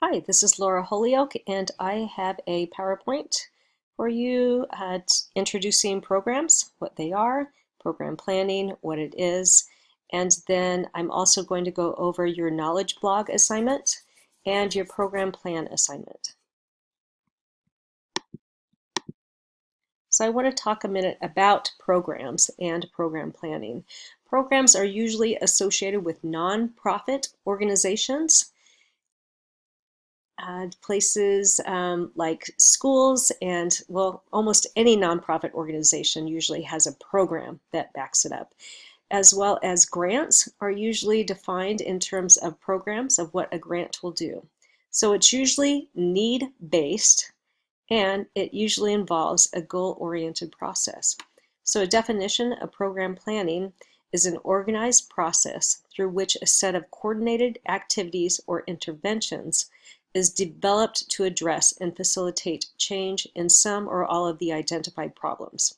Hi, this is Laura Holyoke, and I have a PowerPoint for you introducing programs, what they are, program planning, what it is, and then I'm also going to go over your knowledge blog assignment and your program plan assignment. So I want to talk a minute about programs and program planning. Programs are usually associated with nonprofit organizations. Places like schools and, well, almost any nonprofit organization usually has a program that backs it up, as well as grants are usually defined in terms of programs of what a grant will do. So it's usually need-based, and it usually involves a goal-oriented process. So a definition of program planning is an organized process through which a set of coordinated activities or interventions is developed to address and facilitate change in some or all of the identified problems.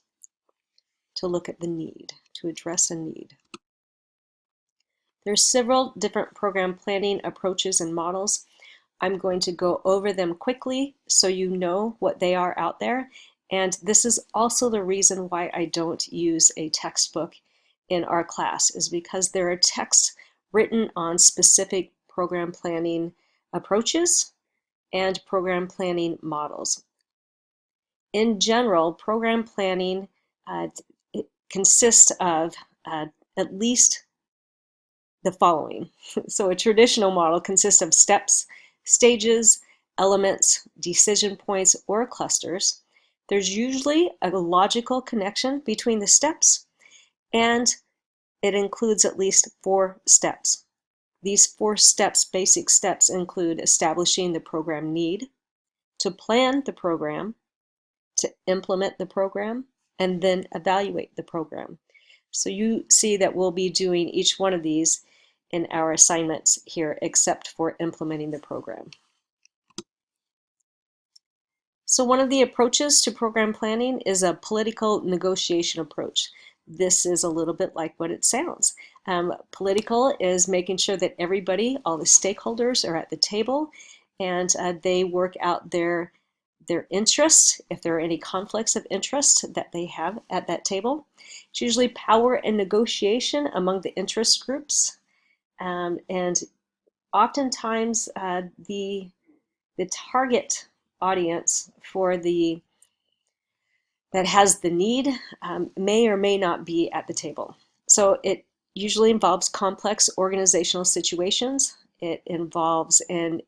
To look at the need, to address a need. There's several different program planning approaches and models. I'm going to go over them quickly so you know what they are out there. And this is also the reason why I don't use a textbook in our class, is because there are texts written on specific program planning approaches and program planning models. In general, program planning it consists of at least the following. So a traditional model consists of steps, stages, elements, decision points, or clusters. There's usually a logical connection between the steps, and it includes at least 4 steps. These 4 steps, basic steps, include establishing the program need, to plan the program, to implement the program, and then evaluate the program. So you see that we'll be doing each one of these in our assignments here, except for implementing the program. So one of the approaches to program planning is a political negotiation approach. This is a little bit like what it sounds. Political is making sure that everybody, all the stakeholders, are at the table, and they work out their interests, if there are any conflicts of interest that they have at that table. It's usually power and negotiation among the interest groups, and oftentimes the target audience for that has the need may or may not be at the table. So it usually involves complex organizational situations. It involves and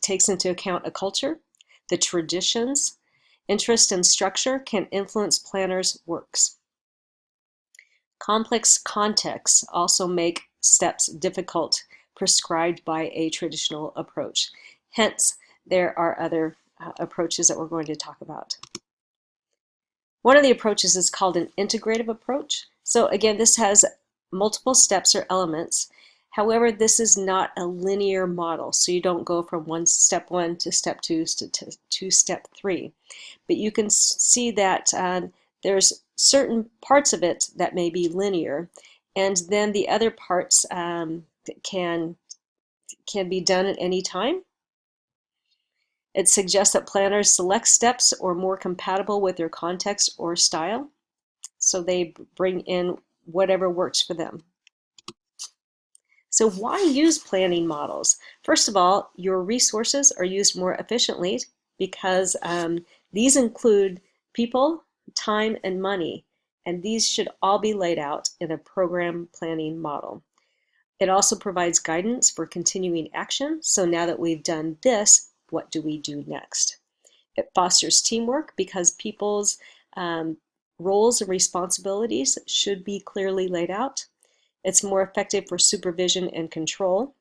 takes into account a culture, the traditions, interest, and structure can influence planners' works. Complex contexts also make steps difficult prescribed by a traditional approach. Hence, there are other approaches that we're going to talk about. One of the approaches is called an integrative approach. So again, this has multiple steps or elements. However, this is not a linear model, so you don't go from step one to step two to step three. But you can see that there's certain parts of it that may be linear, and then the other parts can be done at any time. It suggests that planners select steps or more compatible with their context or style, so they bring in whatever works for them. So why use planning models? First of all, your resources are used more efficiently because these include people, time, and money, and these should all be laid out in a program planning model. It also provides guidance for continuing action. So now that we've done this, what do we do next? It fosters teamwork because people's roles and responsibilities should be clearly laid out. It's more effective for supervision and control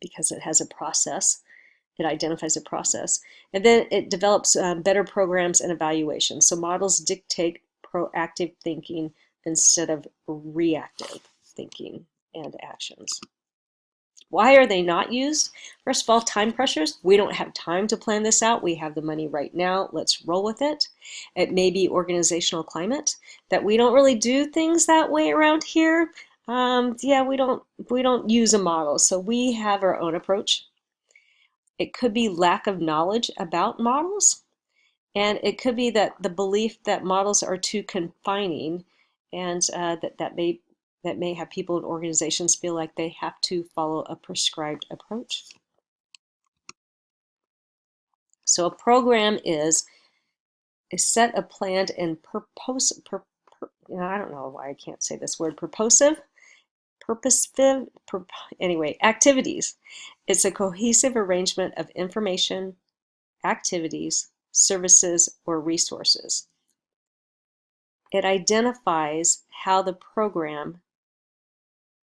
because it has a process. It identifies a process. And then it develops better programs and evaluations. So models dictate proactive thinking instead of reactive thinking and actions. Why are they not used? First of all, time pressures. We don't have time to plan this out. We have the money right now. Let's roll with it. It may be organizational climate, that we don't really do things that way around here. Yeah, we don't use a model, so we have our own approach. It could be lack of knowledge about models, and it could be that the belief that models are too confining, and that may have people and organizations feel like they have to follow a prescribed approach. So a program is a set of planned and I don't know why I can't say this word, anyway, activities. It's a cohesive arrangement of information, activities, services, or resources. It identifies how the program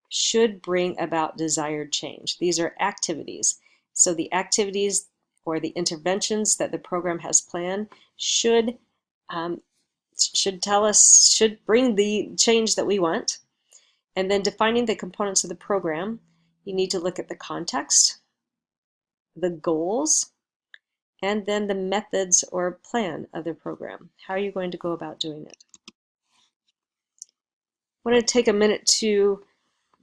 should bring about desired change. These are activities. So the activities or the interventions that the program has planned should bring the change that we want. And then defining the components of the program, you need to look at the context, the goals, and then the methods or plan of the program. How are you going to go about doing it? I want to take a minute to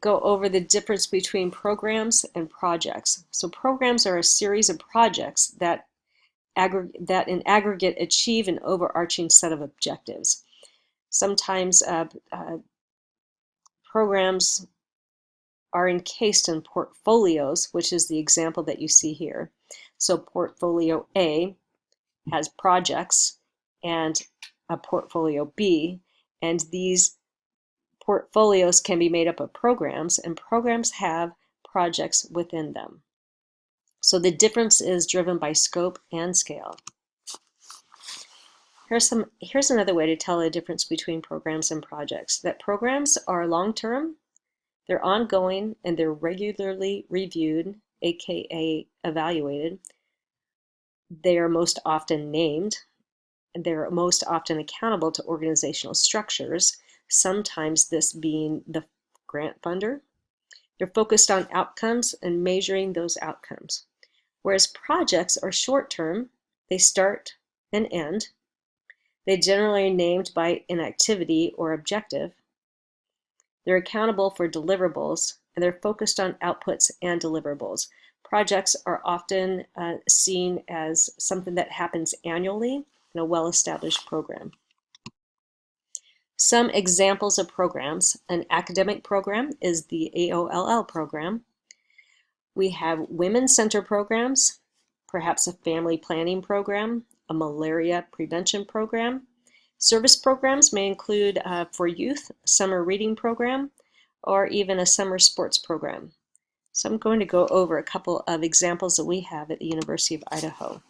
go over the difference between programs and projects. So programs are a series of projects that in aggregate achieve an overarching set of objectives. Sometimes programs are encased in portfolios, which is the example that you see here. So portfolio A has projects and a portfolio B, and these portfolios can be made up of programs, and programs have projects within them. So the difference is driven by scope and scale. Here's another way to tell the difference between programs and projects. That programs are long-term, they're ongoing, and they're regularly reviewed, aka evaluated. They are most often named, and they're most often accountable to organizational structures, sometimes this being the grant funder. They're focused on outcomes and measuring those outcomes. Whereas projects are short-term, they start and end. They generally are named by an activity or objective. They're accountable for deliverables, and they're focused on outputs and deliverables. Projects are often seen as something that happens annually in a well-established program. Some examples of programs. An academic program is the AOLL program. We have women's center programs, perhaps a family planning program, a malaria prevention program. Service programs may include, for youth, a summer reading program, or even a summer sports program. So I'm going to go over a couple of examples that we have at the University of Idaho.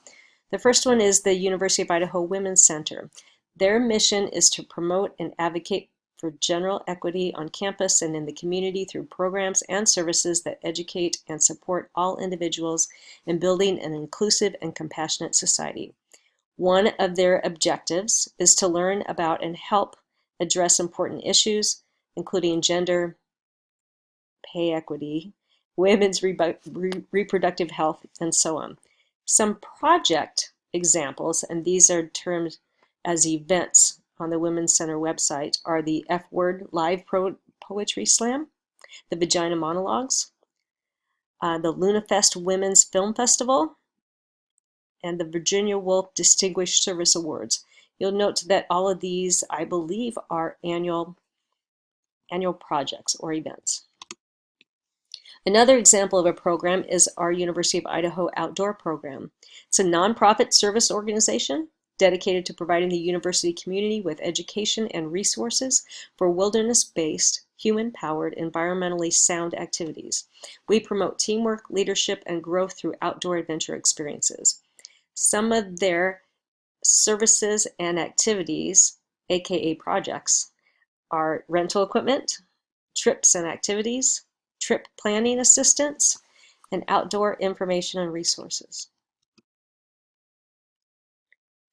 The first one is the University of Idaho Women's Center. Their mission is to promote and advocate for general equity on campus and in the community through programs and services that educate and support all individuals in building an inclusive and compassionate society. One of their objectives is to learn about and help address important issues, including gender, pay equity, women's reproductive health, and so on. Some project examples, and these are termed as events on the Women's Center website, are the F-Word Live Poetry Slam, the Vagina Monologues, the LunaFest Women's Film Festival, and the Virginia Woolf Distinguished Service Awards. You'll note that all of these, I believe, are annual projects or events. Another example of a program is our University of Idaho Outdoor Program. It's a nonprofit service organization dedicated to providing the university community with education and resources for wilderness-based, human-powered, environmentally sound activities. We promote teamwork, leadership, and growth through outdoor adventure experiences. Some of their services and activities, aka projects, are rental equipment, trips and activities, trip planning assistance, and outdoor information and resources.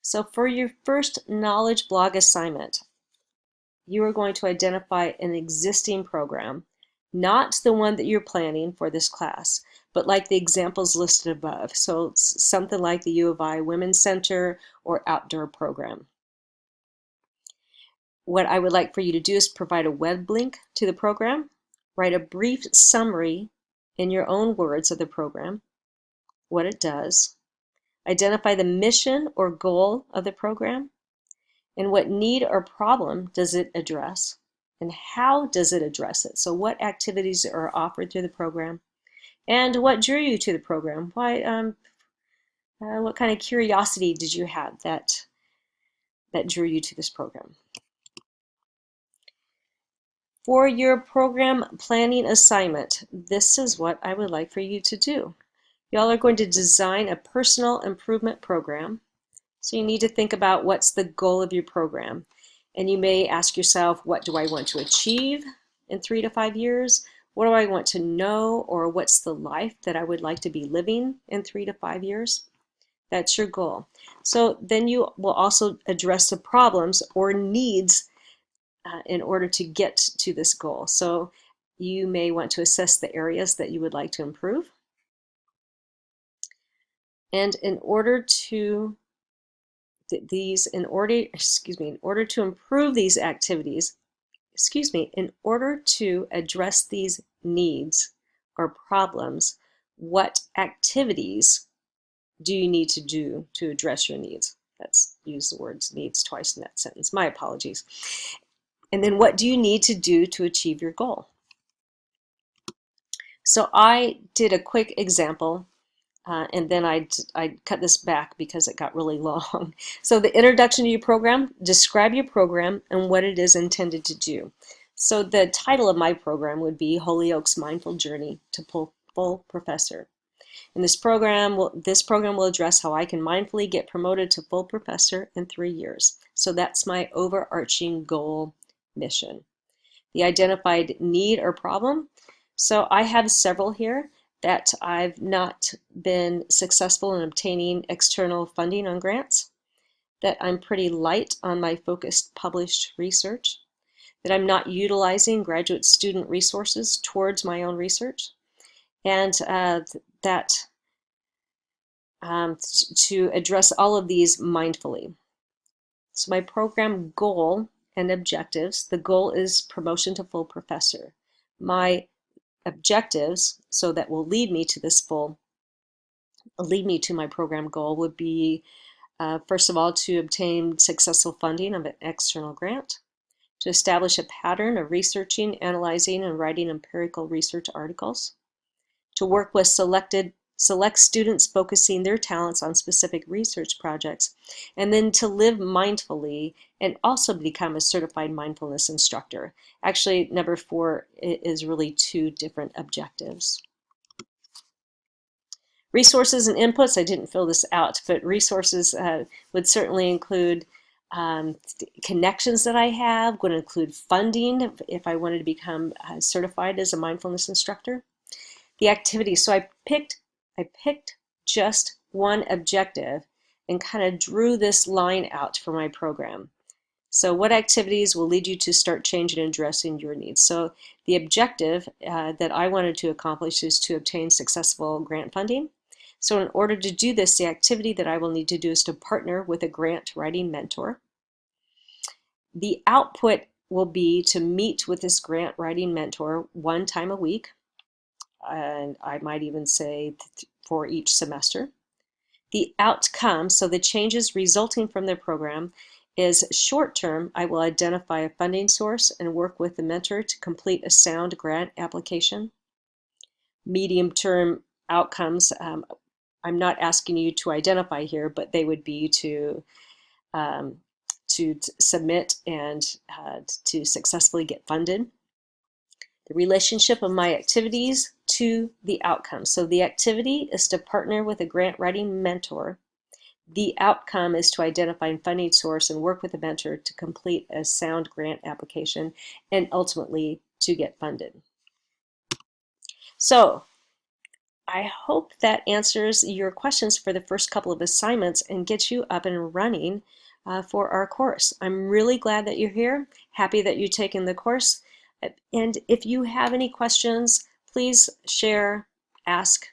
So for your first knowledge blog assignment, you are going to identify an existing program, not the one that you're planning for this class, but like the examples listed above. So something like the U of I Women's Center or Outdoor Program. What I would like for you to do is provide a web link to the program, write a brief summary in your own words of the program, what it does, identify the mission or goal of the program, and what need or problem does it address, and how does it address it? So what activities are offered through the program, and what drew you to the program? What kind of curiosity did you have that drew you to this program? For your program planning assignment, this is what I would like for you to do. Y'all are going to design a personal improvement program. So you need to think about what's the goal of your program. And you may ask yourself, what do I want to achieve in 3 to 5 years? What do I want to know, or what's the life that I would like to be living in 3 to 5 years? That's your goal. So then you will also address the problems or needs in order to get to this goal. So you may want to assess the areas that you would like to improve. And in order to in order to improve these activities, in order to address these needs or problems, what activities do you need to do to address your needs? That's use the words needs twice in that sentence. My apologies. And then what do you need to do to achieve your goal? So I did a quick example, and then I cut this back because it got really long. So the introduction to your program, describe your program and what it is intended to do. So the title of my program would be Holyoke's Mindful Journey to Full Professor. And this program will address how I can mindfully get promoted to full professor in 3 years. So that's my overarching goal mission. The identified need or problem. So I have several here that I've not been successful in obtaining external funding on grants, that I'm pretty light on my focused published research, that I'm not utilizing graduate student resources towards my own research, and to address all of these mindfully. So my program goal and objectives, the goal is promotion to full professor. My objectives, so that will lead me to my program goal, would be first of all, to obtain successful funding of an external grant, to establish a pattern of researching, analyzing, and writing empirical research articles, to work with select students focusing their talents on specific research projects, and then to live mindfully and also become a certified mindfulness instructor. Actually, number 4 is really 2 different objectives. Resources and inputs, I didn't fill this out, but resources would certainly include connections that I have, would include funding if I wanted to become certified as a mindfulness instructor. The activities, so I picked just one objective and kind of drew this line out for my program. So what activities will lead you to start changing and addressing your needs? So the objective that I wanted to accomplish is to obtain successful grant funding. So in order to do this, the activity that I will need to do is to partner with a grant writing mentor. The output will be to meet with this grant writing mentor 1 time a week, and I might even say for each semester. The outcome, so the changes resulting from the program, is short term. I will identify a funding source and work with the mentor to complete a sound grant application. Medium term outcomes, I'm not asking you to identify here, but they would be to submit and to successfully get funded. The relationship of my activities to the outcome. So the activity is to partner with a grant writing mentor. The outcome is to identify a funding source and work with a mentor to complete a sound grant application and ultimately to get funded. So I hope that answers your questions for the first couple of assignments and gets you up and running for our course. I'm really glad that you're here, happy that you've taken the course. And if you have any questions, please share, ask.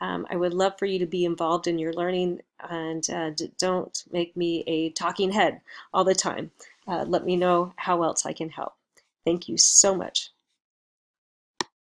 I would love for you to be involved in your learning, and don't make me a talking head all the time. Let me know how else I can help. Thank you so much.